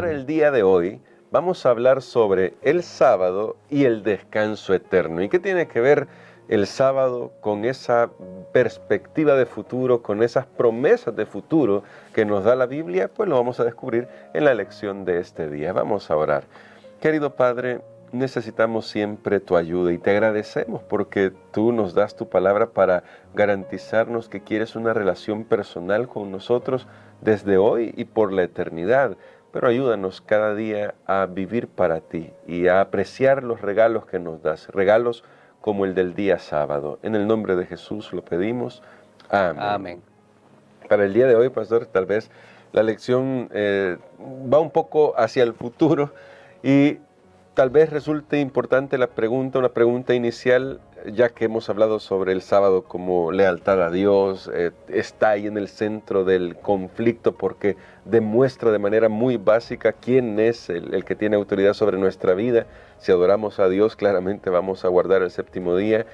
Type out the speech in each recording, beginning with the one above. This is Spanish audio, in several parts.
para el día de hoy vamos a hablar sobre el sábado y el descanso eterno. ¿Y qué tiene que ver el sábado con esa perspectiva de futuro, con esas promesas de futuro que nos da la Biblia? Pues lo vamos a descubrir en la lección de este día. Vamos a orar. Querido Padre, necesitamos siempre tu ayuda y te agradecemos porque tú nos das tu palabra para garantizarnos que quieres una relación personal con nosotros desde hoy y por la eternidad. Pero ayúdanos cada día a vivir para ti y a apreciar los regalos que nos das, regalos como el del día sábado. En el nombre de Jesús lo pedimos. Amén. Amén. Para el día de hoy, pastor, tal vez la lección va un poco hacia el futuro y tal vez resulte importante una pregunta inicial, ya que hemos hablado sobre el sábado como lealtad a Dios, está ahí en el centro del conflicto porque demuestra de manera muy básica quién es el que tiene autoridad sobre nuestra vida. Si adoramos a Dios, claramente vamos a guardar el séptimo día.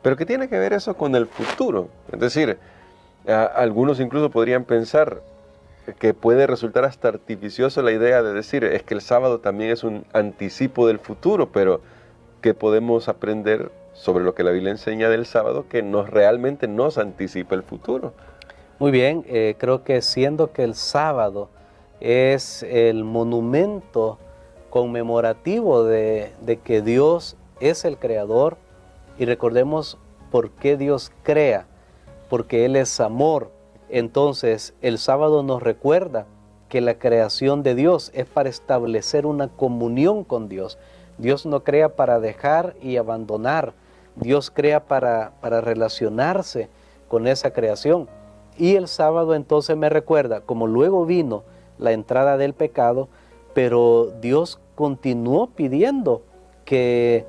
Pero ¿qué tiene que ver eso con el futuro? Es decir, algunos incluso podrían pensar que puede resultar hasta artificioso la idea de decir, es que el sábado también es un anticipo del futuro, pero ¿qué podemos aprender sobre lo que la Biblia enseña del sábado que realmente nos anticipa el futuro? Muy bien, creo que siendo que el sábado es el monumento conmemorativo de que Dios es el creador, y recordemos por qué Dios crea, porque Él es amor. Entonces el sábado nos recuerda que la creación de Dios es para establecer una comunión con Dios. Dios no crea para dejar y abandonar, Dios crea para relacionarse con esa creación. Y el sábado entonces me recuerda, como luego vino la entrada del pecado, pero Dios continuó pidiendo que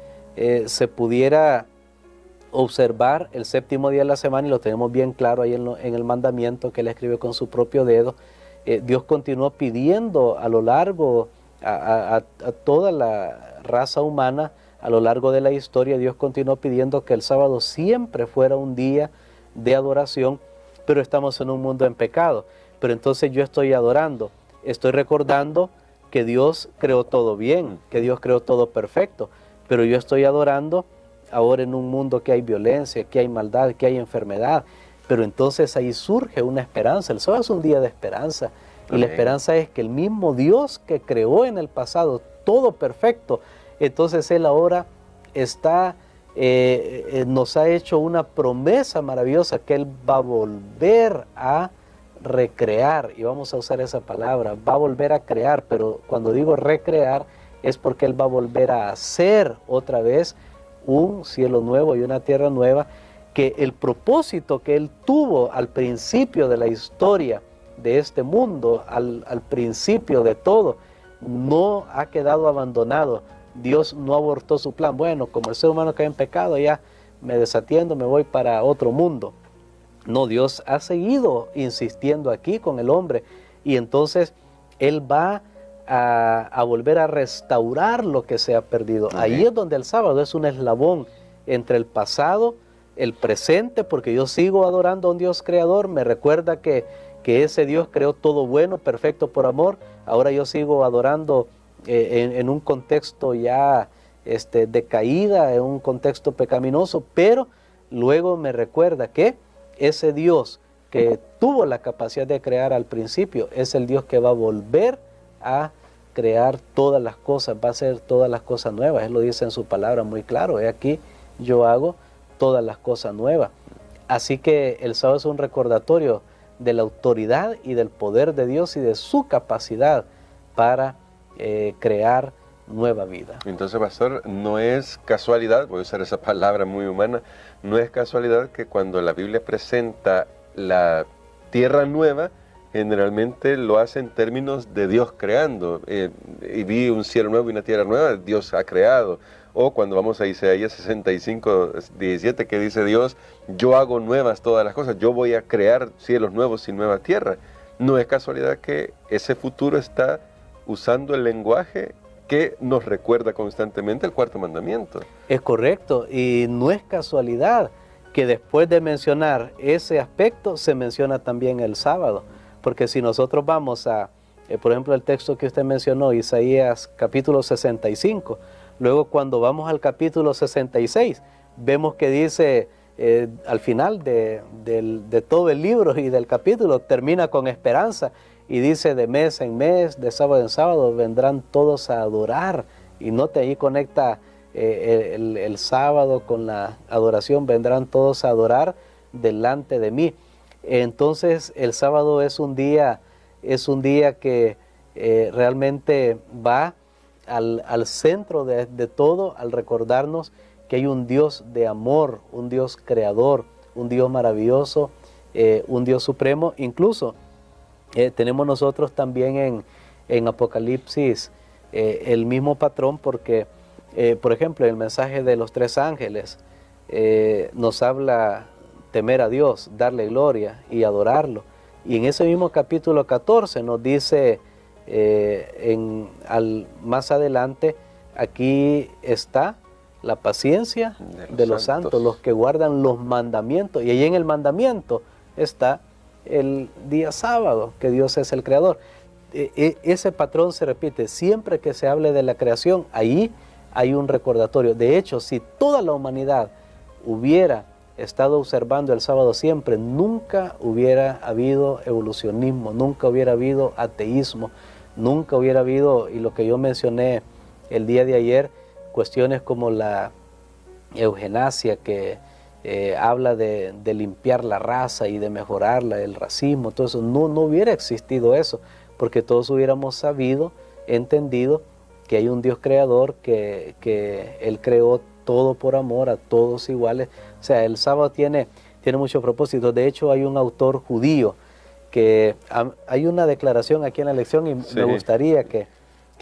se pudiera observar el séptimo día de la semana, y lo tenemos bien claro ahí en el mandamiento que Él escribió con su propio dedo. Dios continuó pidiendo a lo largo, a toda la raza humana, a lo largo de la historia, Dios continuó pidiendo que el sábado siempre fuera un día de adoración, pero estamos en un mundo en pecado. Pero entonces yo estoy adorando, estoy recordando que Dios creó todo bien, que Dios creó todo perfecto, pero yo estoy adorando ahora en un mundo que hay violencia, que hay maldad, que hay enfermedad. Pero entonces ahí surge una esperanza. El sábado es un día de esperanza. Y la esperanza es que el mismo Dios que creó en el pasado todo perfecto, entonces Él ahora nos ha hecho una promesa maravillosa que Él va a volver a recrear. Y vamos a usar esa palabra, va a volver a crear. Pero cuando digo recrear es porque Él va a volver a hacer otra vez un cielo nuevo y una tierra nueva, que el propósito que Él tuvo al principio de la historia de este mundo, al principio de todo, no ha quedado abandonado. Dios no abortó su plan. Bueno, como el ser humano cae en pecado, ya me desatiendo, me voy para otro mundo. No, Dios ha seguido insistiendo aquí con el hombre, y entonces Él va a volver a restaurar lo que se ha perdido. Ahí es donde el sábado es un eslabón entre el pasado, el presente, porque yo sigo adorando a un Dios creador, me recuerda que ese Dios creó todo bueno, perfecto por amor. Ahora yo sigo adorando en un contexto ya de caída, en un contexto pecaminoso, pero luego me recuerda que ese Dios que tuvo la capacidad de crear al principio es el Dios que va a volver a crear todas las cosas, va a hacer todas las cosas nuevas. Él lo dice en su palabra muy claro, he aquí yo hago todas las cosas nuevas. Así que el sábado es un recordatorio de la autoridad y del poder de Dios y de su capacidad para crear nueva vida. Entonces, pastor, no es casualidad, voy a usar esa palabra muy humana, no es casualidad que cuando la Biblia presenta la tierra nueva, generalmente lo hace en términos de Dios creando. Y vi un cielo nuevo y una tierra nueva, Dios ha creado. O cuando vamos a Isaías 65, 17, que dice Dios, yo hago nuevas todas las cosas, yo voy a crear cielos nuevos y nueva tierra. No es casualidad que ese futuro está usando el lenguaje que nos recuerda constantemente el cuarto mandamiento. Es correcto, y no es casualidad que después de mencionar ese aspecto se menciona también el sábado, porque si nosotros vamos a Por ejemplo, el texto que usted mencionó, Isaías capítulo 65. Luego cuando vamos al capítulo 66, vemos que dice, al final de todo el libro y del capítulo, termina con esperanza y dice: de mes en mes, de sábado en sábado, vendrán todos a adorar. Y note, ahí conecta el sábado con la adoración: vendrán todos a adorar delante de mí. Entonces el sábado es un día que realmente va al centro de todo, al recordarnos que hay un Dios de amor, un Dios creador, un Dios maravilloso, un Dios supremo. Incluso tenemos nosotros también en Apocalipsis el mismo patrón, porque por ejemplo, el mensaje de los 3 ángeles nos habla temer a Dios, darle gloria y adorarlo. Y en ese mismo capítulo 14 nos dice más adelante: aquí está la paciencia de los santos, los que guardan los mandamientos. Y ahí en el mandamiento está el día sábado, que Dios es el creador. Ese patrón se repite siempre que se hable de la creación. Ahí hay un recordatorio. De hecho, si toda la humanidad hubiera estado observando el sábado siempre, nunca hubiera habido evolucionismo, nunca hubiera habido ateísmo, nunca hubiera habido, y lo que yo mencioné el día de ayer, cuestiones como la eugenasia, que habla de limpiar la raza y de mejorarla, el racismo, todo eso. No hubiera existido eso, porque todos hubiéramos sabido, entendido que hay un Dios creador, que Él creó todo por amor, a todos iguales. O sea, el sábado tiene muchos propósitos. De hecho, hay un autor judío que hay una declaración aquí en la lección, y sí, me gustaría que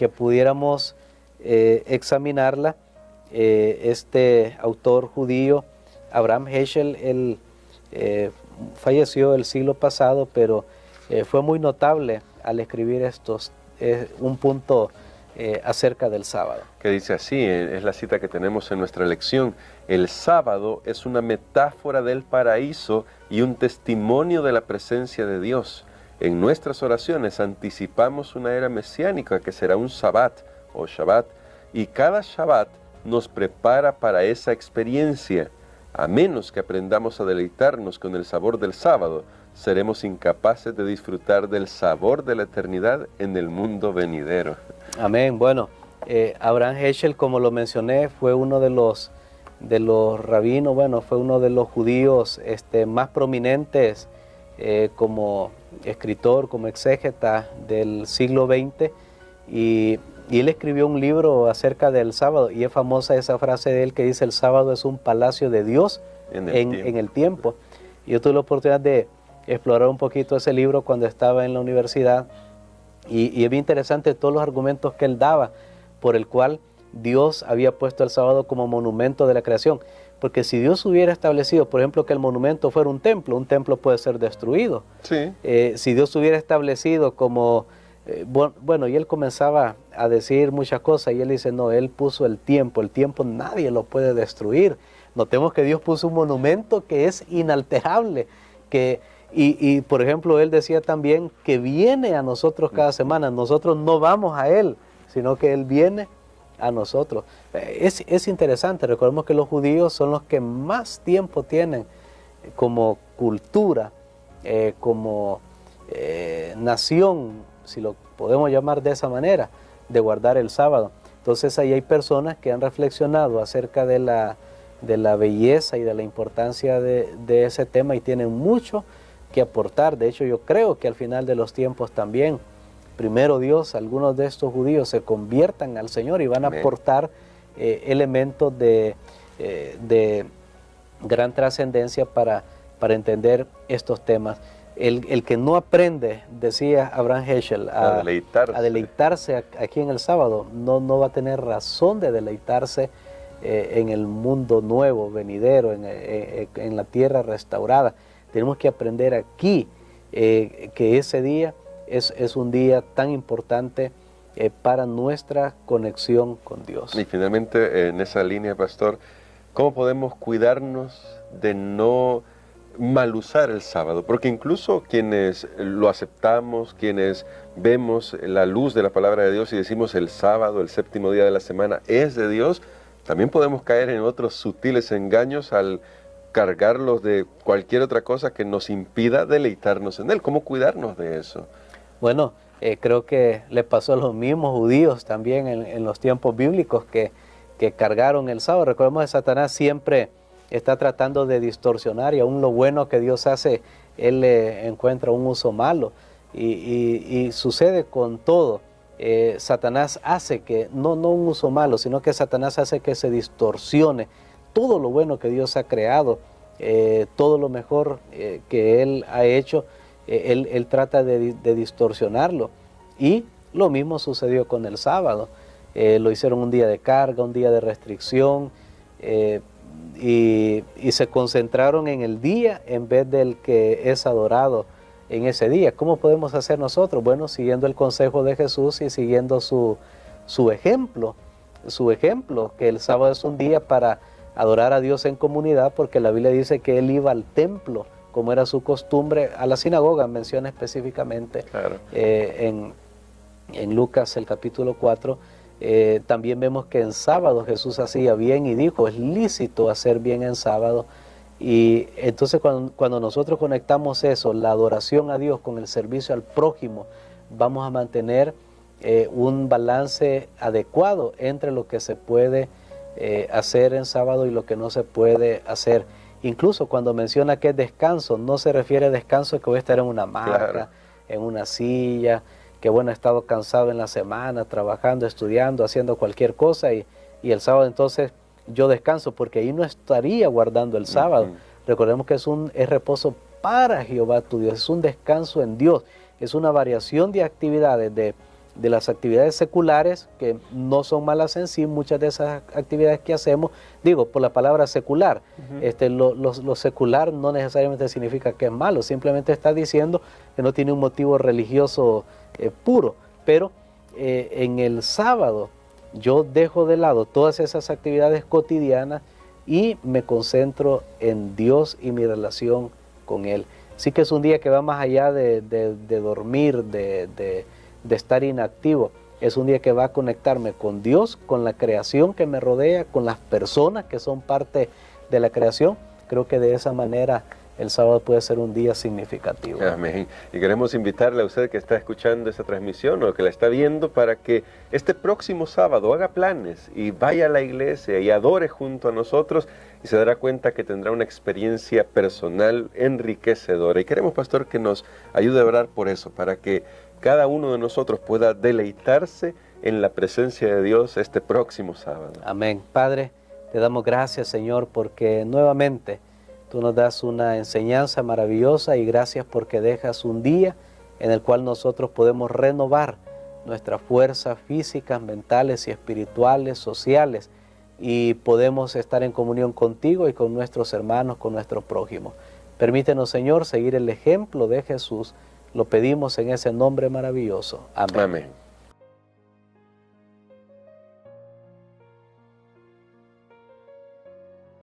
pudiéramos examinarla. Este autor judío, Abraham Heschel, él falleció el siglo pasado, pero fue muy notable al escribir un punto acerca del sábado. Que dice así, es la cita que tenemos en nuestra lección: el sábado es una metáfora del paraíso y un testimonio de la presencia de Dios. En nuestras oraciones anticipamos una era mesiánica que será un sabbat o Shabbat, y cada Shabbat nos prepara para esa experiencia. A menos que aprendamos a deleitarnos con el sabor del sábado, seremos incapaces de disfrutar del sabor de la eternidad en el mundo venidero. Amén. Bueno, Abraham Heschel, como lo mencioné, fue uno de los rabinos, bueno, fue uno de los judíos más prominentes como escritor, como exégeta del siglo XX, y él escribió un libro acerca del sábado, y es famosa esa frase de él que dice: el sábado es un palacio de Dios en el tiempo. Y yo tuve la oportunidad de explorar un poquito ese libro cuando estaba en la universidad, y es bien interesante todos los argumentos que él daba por el cual Dios había puesto el sábado como monumento de la creación. Porque si Dios hubiera establecido, por ejemplo, que el monumento fuera un templo puede ser destruido. Sí. Si Dios hubiera establecido como, bueno, y él comenzaba a decir muchas cosas, y él dice: no, él puso el tiempo nadie lo puede destruir. Notemos que Dios puso un monumento que es inalterable, y por ejemplo, él decía también que viene a nosotros cada semana. Nosotros no vamos a él, sino que él viene a nosotros. Es interesante. Recordemos que los judíos son los que más tiempo tienen como cultura, como nación, si lo podemos llamar de esa manera, de guardar el sábado. Entonces ahí hay personas que han reflexionado acerca de la belleza y de la importancia de ese tema, y tienen mucho que aportar. De hecho, yo creo que al final de los tiempos también, primero Dios, algunos de estos judíos se conviertan al Señor y van a aportar elementos de gran trascendencia para entender estos temas. El que no aprende, decía Abraham Heschel, a deleitarse aquí en el sábado, no va a tener razón de deleitarse en el mundo nuevo, venidero, en la tierra restaurada. Tenemos que aprender aquí que ese día es un día tan importante para nuestra conexión con Dios. Y finalmente, en esa línea, pastor, ¿cómo podemos cuidarnos de no mal usar el sábado, porque incluso quienes lo aceptamos, quienes vemos la luz de la palabra de Dios y decimos el sábado, el séptimo día de la semana, es de Dios, también podemos caer en otros sutiles engaños al cargarlos de cualquier otra cosa que nos impida deleitarnos en Él. ¿Cómo cuidarnos de eso? Bueno, creo que le pasó a los mismos judíos también en los tiempos bíblicos que cargaron el sábado. Recordemos que Satanás siempre está tratando de distorsionar, y aún lo bueno que Dios hace, él le encuentra un uso malo, y sucede con todo. Satanás hace que, no un uso malo, sino que Satanás hace que se distorsione todo lo bueno que Dios ha creado, todo lo mejor que Él ha hecho, él trata de distorsionarlo. Y lo mismo sucedió con el sábado. Lo hicieron un día de carga, un día de restricción, y se concentraron en el día en vez del que es adorado en ese día. ¿Cómo podemos hacer nosotros? Bueno, siguiendo el consejo de Jesús y siguiendo su ejemplo, que el sábado es un día para adorar a Dios en comunidad, porque la Biblia dice que Él iba al templo, como era su costumbre, a la sinagoga, menciona específicamente, claro. En Lucas el capítulo 4, también vemos que en sábado Jesús hacía bien y dijo, es lícito hacer bien en sábado. Y entonces cuando nosotros conectamos eso, la adoración a Dios con el servicio al prójimo, vamos a mantener un balance adecuado entre lo que se puede hacer en sábado y lo que no se puede hacer. Incluso cuando menciona que es descanso, no se refiere a descanso que voy a estar en una hamaca, claro, en una silla, que bueno, he estado cansado en la semana, trabajando, estudiando, haciendo cualquier cosa, y el sábado entonces yo descanso, porque ahí no estaría guardando el sábado. Recordemos que es reposo para Jehová tu Dios, es un descanso en Dios, es una variación de actividades, de las actividades seculares, que no son malas en sí, muchas de esas actividades que hacemos, digo, por la palabra secular, lo secular no necesariamente significa que es malo, simplemente está diciendo que no tiene un motivo religioso puro, pero en el sábado yo dejo de lado todas esas actividades cotidianas y me concentro en Dios y mi relación con Él. Así que es un día que va más allá de dormir, de estar inactivo. Es un día que va a conectarme con Dios, con la creación que me rodea, con las personas que son parte de la creación. Creo que de esa manera el sábado puede ser un día significativo. Amén. Y queremos invitarle a usted que está escuchando esta transmisión o que la está viendo, para que este próximo sábado haga planes y vaya a la iglesia y adore junto a nosotros, y se dará cuenta que tendrá una experiencia personal enriquecedora. Y queremos, pastor, que nos ayude a orar por eso, para que cada uno de nosotros pueda deleitarse en la presencia de Dios este próximo sábado. Amén. Padre, te damos gracias, Señor, porque nuevamente tú nos das una enseñanza maravillosa, y gracias porque dejas un día en el cual nosotros podemos renovar nuestras fuerzas físicas, mentales y espirituales, sociales, y podemos estar en comunión contigo y con nuestros hermanos, con nuestro prójimo. Permítenos, Señor, seguir el ejemplo de Jesús. Lo pedimos en ese nombre maravilloso. Amén. Amén.